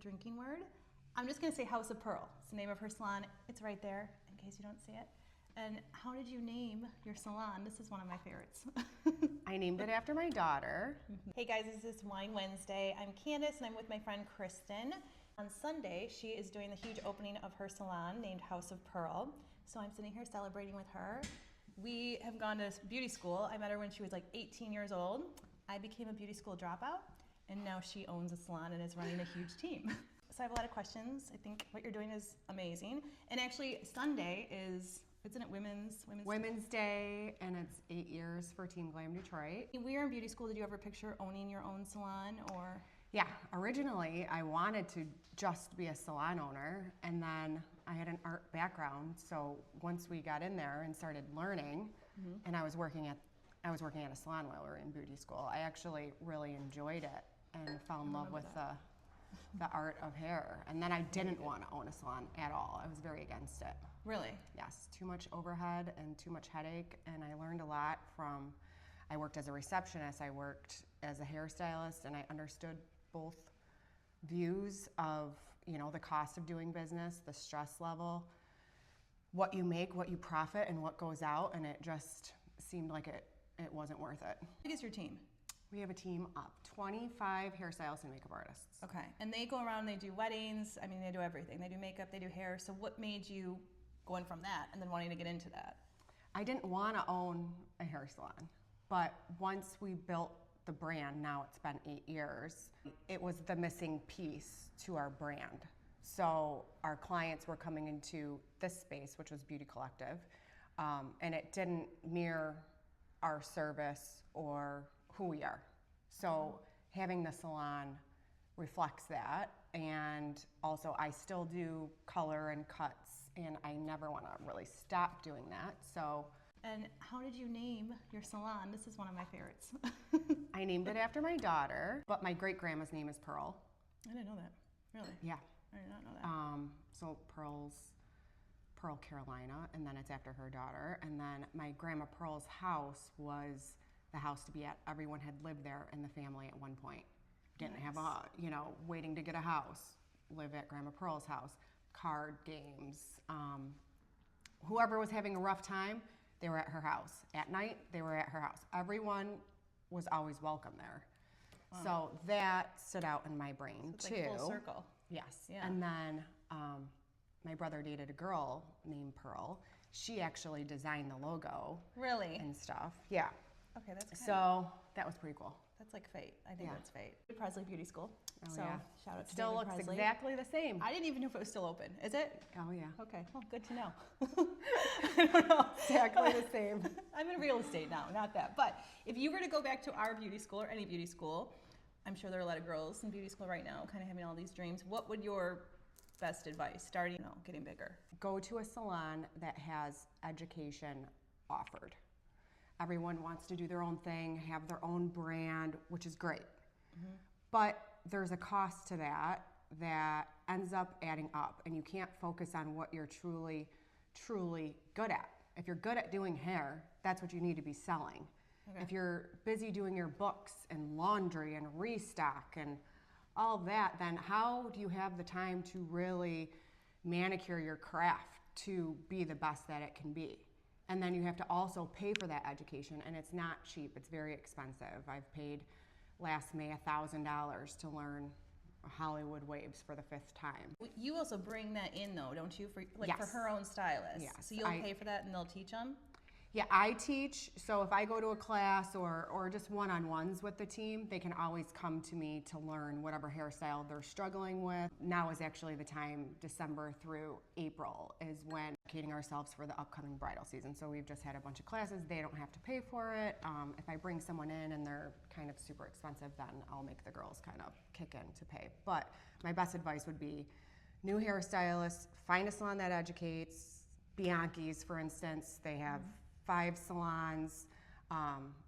drinking word. I'm just gonna say House of Pearl. It's the name of her salon. It's right there in case you don't see it. And how did you name your salon? This is one of my favorites. I named it after my daughter. Hey guys, this is Wine Wednesday. I'm Candace and I'm with my friend Kristen. On Sunday, she is doing the huge opening of her salon named House of Pearl. So I'm sitting here celebrating with her. We have gone to beauty school. I met her when she was like 18 years old. I became a beauty school dropout and now she owns a salon and is running a huge team. So I have a lot of questions. I think what you're doing is amazing. And actually Sunday is, isn't it Women's Day, and it's 8 years for Team Glam Detroit. When we were in beauty school, did you ever picture owning your own salon or? Yeah, originally I wanted to just be a salon owner, and then I had an art background, so once we got in there and started learning, and I was working at a salon while we were in beauty school, I actually really enjoyed it and fell in love with the art of hair. And then I didn't want to own a salon at all. I was very against it. Really? Yes, too much overhead and too much headache, and I learned a lot from, I worked as a receptionist, I worked as a hairstylist, and I understood both views of, you know, the cost of doing business, the stress level, what you make, what you profit, and what goes out, and it just seemed like it wasn't worth it. How big is your team? We have a team of 25 hairstylists and makeup artists. Okay, and they go around, they do weddings, I mean, they do everything. They do makeup, they do hair. So what made you going from that and then wanting to get into that? I didn't want to own a hair salon, but once we built the brand, now it's been 8 years, it was the missing piece to our brand. So our clients were coming into this space, which was Beauty Collective, and it didn't mirror our service or who we are. So having the salon reflects that, and also I still do color and cuts, and I never want to really stop doing that. So. And how did you name your salon? This is one of my favorites. I named it after my daughter, but my great-grandma's name is Pearl. I didn't know that. Really? Yeah. I did not know that. So Pearl Carolina, and then it's after her daughter. And then my grandma Pearl's house was the house to be at. Everyone had lived there in the family at one point. Didn't have waiting to get a house, live at Grandma Pearl's house, card games. Whoever was having a rough time, they were at her house. At night, they were at her house. Everyone was always welcome there. Wow. So that stood out in my brain so it's too. Like full circle. Yes. Yeah. And then my brother dated a girl named Pearl. She actually designed the logo. Really? And stuff. Yeah. Okay, that's that was pretty cool. That's like fate. I think that's fate. Presley Beauty School. Oh, so yeah. Shout out to Still David looks Presley. exactly the same. I didn't even know if it was still open. Is it? Oh yeah. Okay. Well, good to know. I don't know. Exactly the same. I'm in real estate now, not that. But if you were to go back to our beauty school or any beauty school, I'm sure there are a lot of girls in beauty school right now, kind of having all these dreams. What would your best advice, starting, getting bigger? Go to a salon that has education offered. Everyone wants to do their own thing, have their own brand, which is great. But there's a cost to that ends up adding up, and you can't focus on what you're truly good at. If you're good at doing hair, that's what you need to be selling. Okay. If you're busy doing your books and laundry and restock and all that, then how do you have the time to really manicure your craft to be the best that it can be? And then you have to also pay for that education, and it's not cheap, it's very expensive. I've paid last May $1,000 to learn Hollywood waves for the 5th time. You also bring that in though, don't you? For Yes. her own stylist. Yes. So you'll pay for that and they'll teach them? Yeah, I teach, so if I go to a class or just one-on-ones with the team, they can always come to me to learn whatever hairstyle they're struggling with. Now is actually the time, December through April, is when we're educating ourselves for the upcoming bridal season. So we've just had a bunch of classes, they don't have to pay for it. If I bring someone in and they're kind of super expensive, then I'll make the girls kind of kick in to pay. But my best advice would be new hairstylists, find a salon that educates. Bianchi's, for instance, they have 5 salons.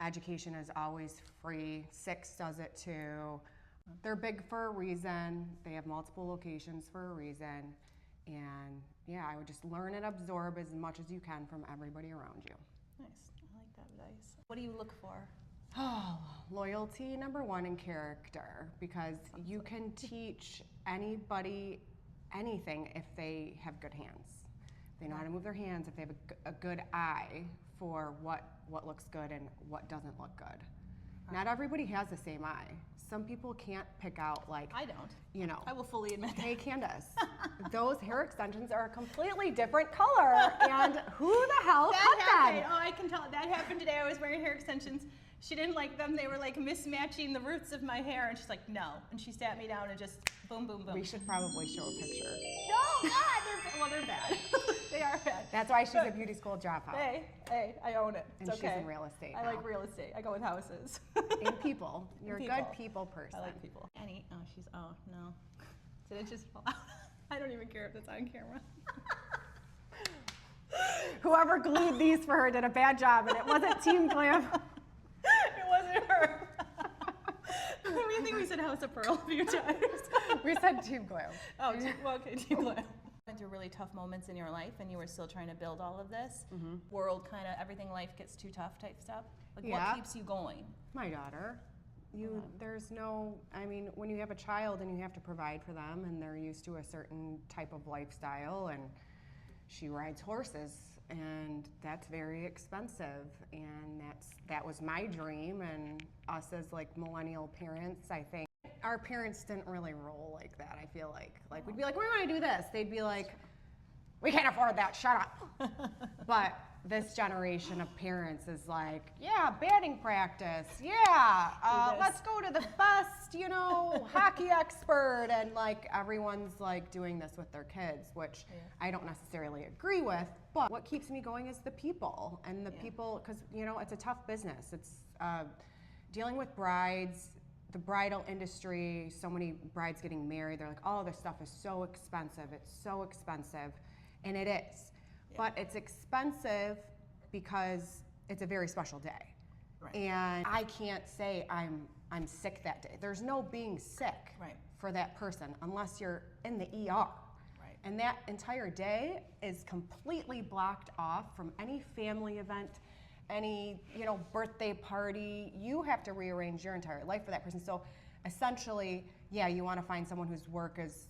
Education is always free. Six does it too. They're big for a reason. They have multiple locations for a reason. And yeah, I would just learn and absorb as much as you can from everybody around you. Nice. I like that advice. What do you look for Oh, loyalty, number one, and character, because you can teach anybody anything if they have good hands. If they know how to move their hands, if they have a good eye for what looks good and what doesn't look good. Not everybody has the same eye. Some people can't pick out, like, I don't. you know. I will fully admit that. Hey, Candace, those hair extensions are a completely different color, and who the hell cut happened. them? Oh, I can tell. That happened today. I was wearing hair extensions. She didn't like them. They were like mismatching the roots of my hair, and she's like, no. And she sat me down and just boom, boom, boom. We should probably show a picture. No, God, they're bad. They are bad. That's why she's a beauty school dropout. Hey, I own it. It's And okay. she's in real estate I now. like real estate. I go with houses. And people. You're a good people person. I like people. Annie, oh no. Did it just fall out? I don't even care if it's on camera. Whoever glued these for her did a bad job, and it wasn't Team Glam. It wasn't her. I think we said House of Pearl a few times. We said Team Glam. Oh, okay, Team Glam. Went through really tough moments in your life, and you were still trying to build all of this. Mm-hmm. World kind of everything, life gets too tough type stuff. Like, what keeps you going? My daughter. There's no, I mean, when you have a child and you have to provide for them, and they're used to a certain type of lifestyle, and she rides horses, and that's very expensive, and that was my dream, and us as like millennial parents, I think our parents didn't really roll like that. I feel like we'd be like, we want to do this, they'd be like, we can't afford that, shut up. But this generation of parents is like, yeah, batting practice, yeah, let's go to the best, hockey expert, and like everyone's like doing this with their kids, which I don't necessarily agree with, but what keeps me going is the people, and the people, because it's a tough business. It's dealing with brides, the bridal industry, so many brides getting married, they're like, oh, this stuff is so expensive, it's so expensive, and it is. But it's expensive because it's a very special day. Right. And I can't say I'm sick that day. There's no being sick for that person unless you're in the ER. Right. And that entire day is completely blocked off from any family event, any birthday party. You have to rearrange your entire life for that person. So essentially, you want to find someone whose work is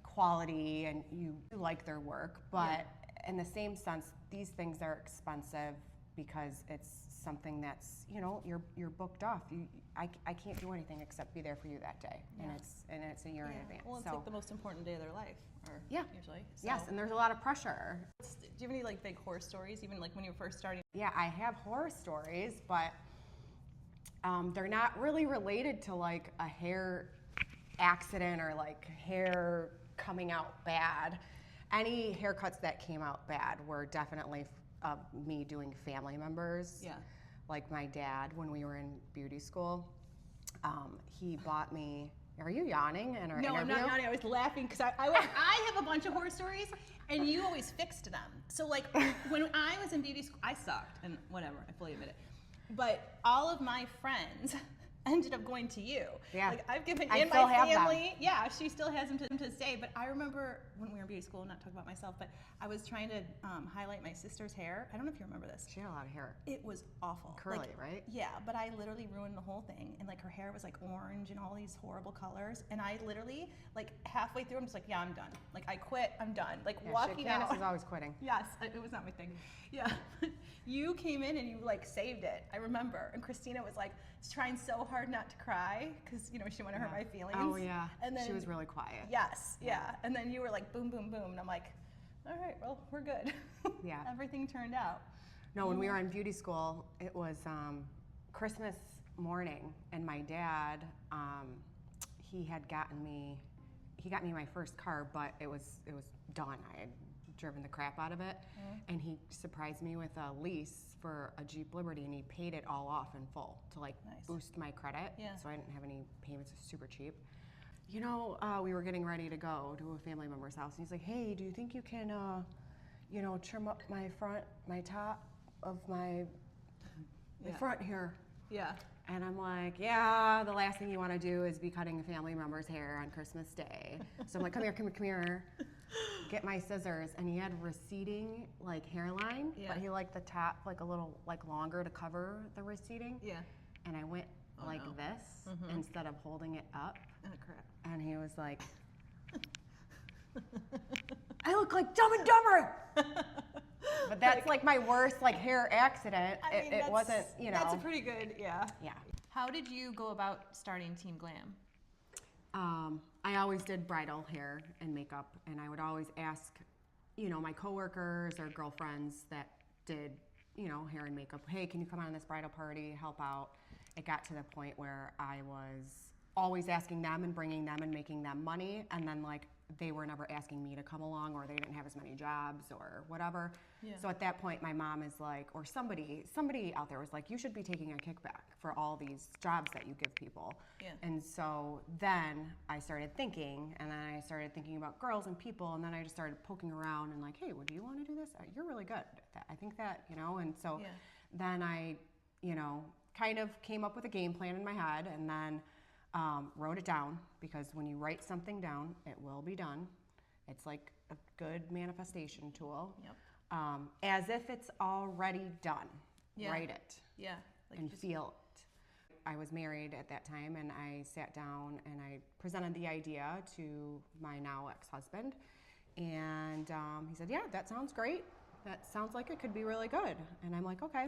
quality and you like their work, but in the same sense, these things are expensive because it's something that's you're booked off. I can't do anything except be there for you that day, and it's a year in advance. Well, it's like the most important day of their life, usually. So. Yes, and there's a lot of pressure. Do you have any like big horror stories, even like when you were first starting? Yeah, I have horror stories, but they're not really related to like a hair accident or like hair coming out bad. Any haircuts that came out bad were definitely me doing family members. Yeah. Like my dad, when we were in beauty school, he bought me. Are you yawning in our interview? No, I'm not yawning. I was laughing because I have a bunch of horror stories, and you always fixed them. So like when I was in beauty school, I sucked, and whatever, I fully admit it. But all of my friends ended up going to you. Yeah. Like I've given in my family. Yeah, she still has them to this day. But I remember when we were in beauty school, not talking about myself, but I was trying to highlight my sister's hair. I don't know if you remember this. She had a lot of hair. It was awful. Curly, right? Yeah, but I literally ruined the whole thing. And like her hair was like orange and all these horrible colors. And I literally, like halfway through, I'm just like, yeah, I'm done. Like I quit, I'm done. Like walking out. Candace is always quitting. Yes, it was not my thing. Yeah. You came in and you like saved it. I remember. And Christina was like trying so hard not to cry because she didn't want to hurt my feelings. Oh yeah. And then she was really quiet. Yes. Yeah. And then you were like boom, boom, boom, and I'm like, all right, well, we're good. Yeah. Everything turned out. No, when we were in beauty school, it was Christmas morning, and my dad, he got me my first car, but it was done. I had driven the crap out of it, and he surprised me with a lease for a Jeep Liberty, and he paid it all off in full to like boost my credit. Yeah. So I didn't have any payments. It was super cheap. We were getting ready to go to a family member's house, and he's like, "Hey, do you think you can, trim up my top of my front here?" Yeah. And I'm like, yeah, the last thing you want to do is be cutting a family member's hair on Christmas Day. So I'm like, come here. Get my scissors. And he had receding like hairline, but he liked the top like a little like longer to cover the receding. Yeah. And I went like no. this instead of holding it up. Oh, crap. And he was like, I look like Dumb and Dumber. But that's like my worst like hair accident. I mean, it wasn't, you know. That's a pretty good, yeah. Yeah. How did you go about starting Team Glam? I always did bridal hair and makeup, and I would always ask, you know, my coworkers or girlfriends that did, you know, hair and makeup, hey, can you come on this bridal party, help out? It got to the point where I was always asking them and bringing them and making them money, and then like they were never asking me to come along, or they didn't have as many jobs or whatever. Yeah. So at that point, my mom is like, or somebody out there was like, you should be taking a kickback for all these jobs that you give people. Yeah. And so then I started thinking, and then I started thinking about girls and people, and then I just started poking around and like, hey, well, do you want to do this? You're really good at that. I think that, you know, and so then I, you know, kind of came up with a game plan in my head, and then wrote it down, because when you write something down, it will be done. It's like a good manifestation tool. Yep. As if it's already done. Yeah. Write it. Yeah. Like And feel it. I was married at that time, and I sat down and I presented the idea to my now ex-husband, and he said, yeah, that sounds great. That sounds like it could be really good. And I'm like, okay.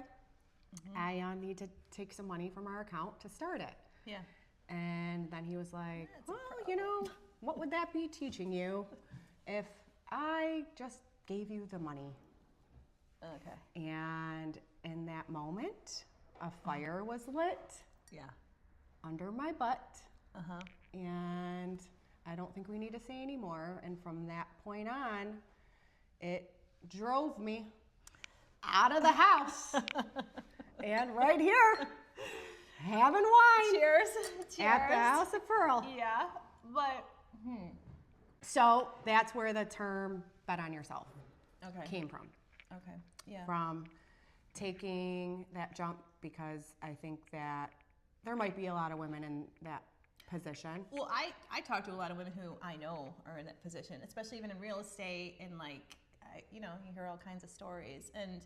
I need to take some money from our account to start it. Yeah. And then he was like, well, you know, what would that be teaching you if I just gave you the money? Okay. And in that moment, a fire was lit under my butt. And I don't think we need to say any more. And from that point on, it drove me out of the house. And right here, having wine. Cheers. At the House of Pearl. Yeah, but So that's where the term bet on yourself came from. Okay. Yeah. From taking that jump, because I think that there might be a lot of women in that position. Well, I talk to a lot of women who I know are in that position, especially even in real estate, and like, you know, you hear all kinds of stories, and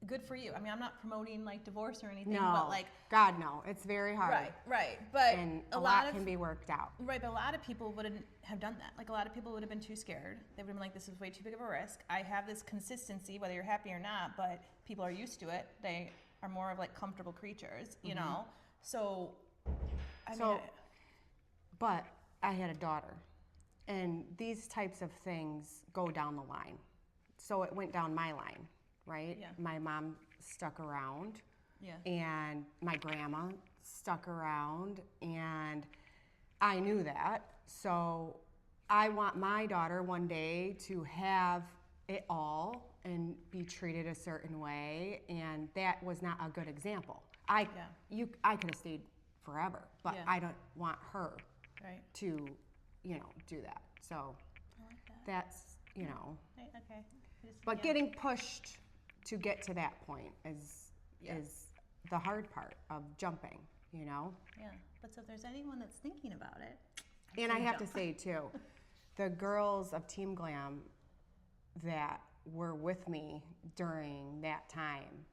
good for you. I mean, I'm not promoting like divorce or anything, but like, God, no, it's very hard. Right. But And a lot can be worked out. Right, but a lot of people wouldn't have done that. Like, a lot of people would have been too scared. They would have been like, this is way too big of a risk. I have this consistency, whether you're happy or not, but people are used to it. They are more of like comfortable creatures, you know? So, But I had a daughter, and these types of things go down the line. So it went down my line, right? Yeah. My mom stuck around. Yeah. And my grandma stuck around, and I knew that. So I want my daughter one day to have it all and be treated a certain way, and that was not a good example. I could have stayed forever, but I don't want her to, you know, do that. So I like that. that's, you know. Okay. But getting pushed to get to that point is the hard part of jumping, you know? Yeah. But so if there's anyone that's thinking about it. And I have to say, too, the girls of Team Glam that were with me during that time,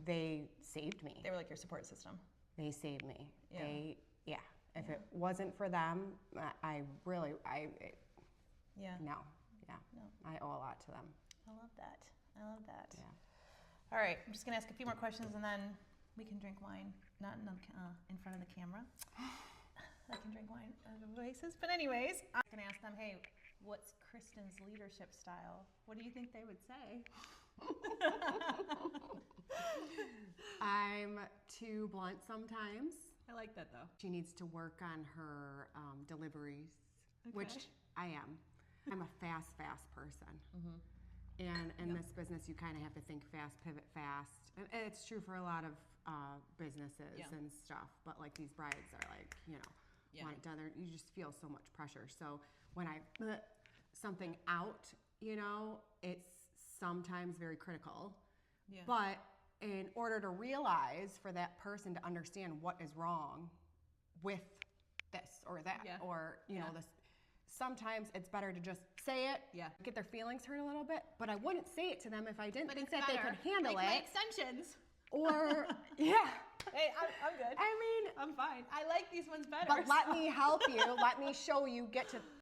they saved me. They were like your support system. They saved me. Yeah. If it wasn't for them, no. I owe a lot to them. I love that. Yeah. All right, I'm just gonna ask a few more questions, and then we can drink wine, not in front of the camera. I can drink wine other places, but anyways, I'm gonna ask them, hey, what's Kristen's leadership style? What do you think they would say? I'm too blunt sometimes. I like that though. She needs to work on her deliveries, which I am. I'm a fast person. And in this business, you kind of have to think fast, pivot fast. And it's true for a lot of businesses and stuff. But like these brides are like, you know, want it done. You just feel so much pressure. So when I put something out, you know, it's sometimes very critical. Yeah. But in order to realize for that person to understand what is wrong with this or that or, you know, this, sometimes it's better to just say it, get their feelings hurt a little bit, but I wouldn't say it to them if I didn't think that they could handle like it. my extensions. Or, Hey, I'm good. I mean, I'm fine. I like these ones better. but let me help you. Let me show you. Get to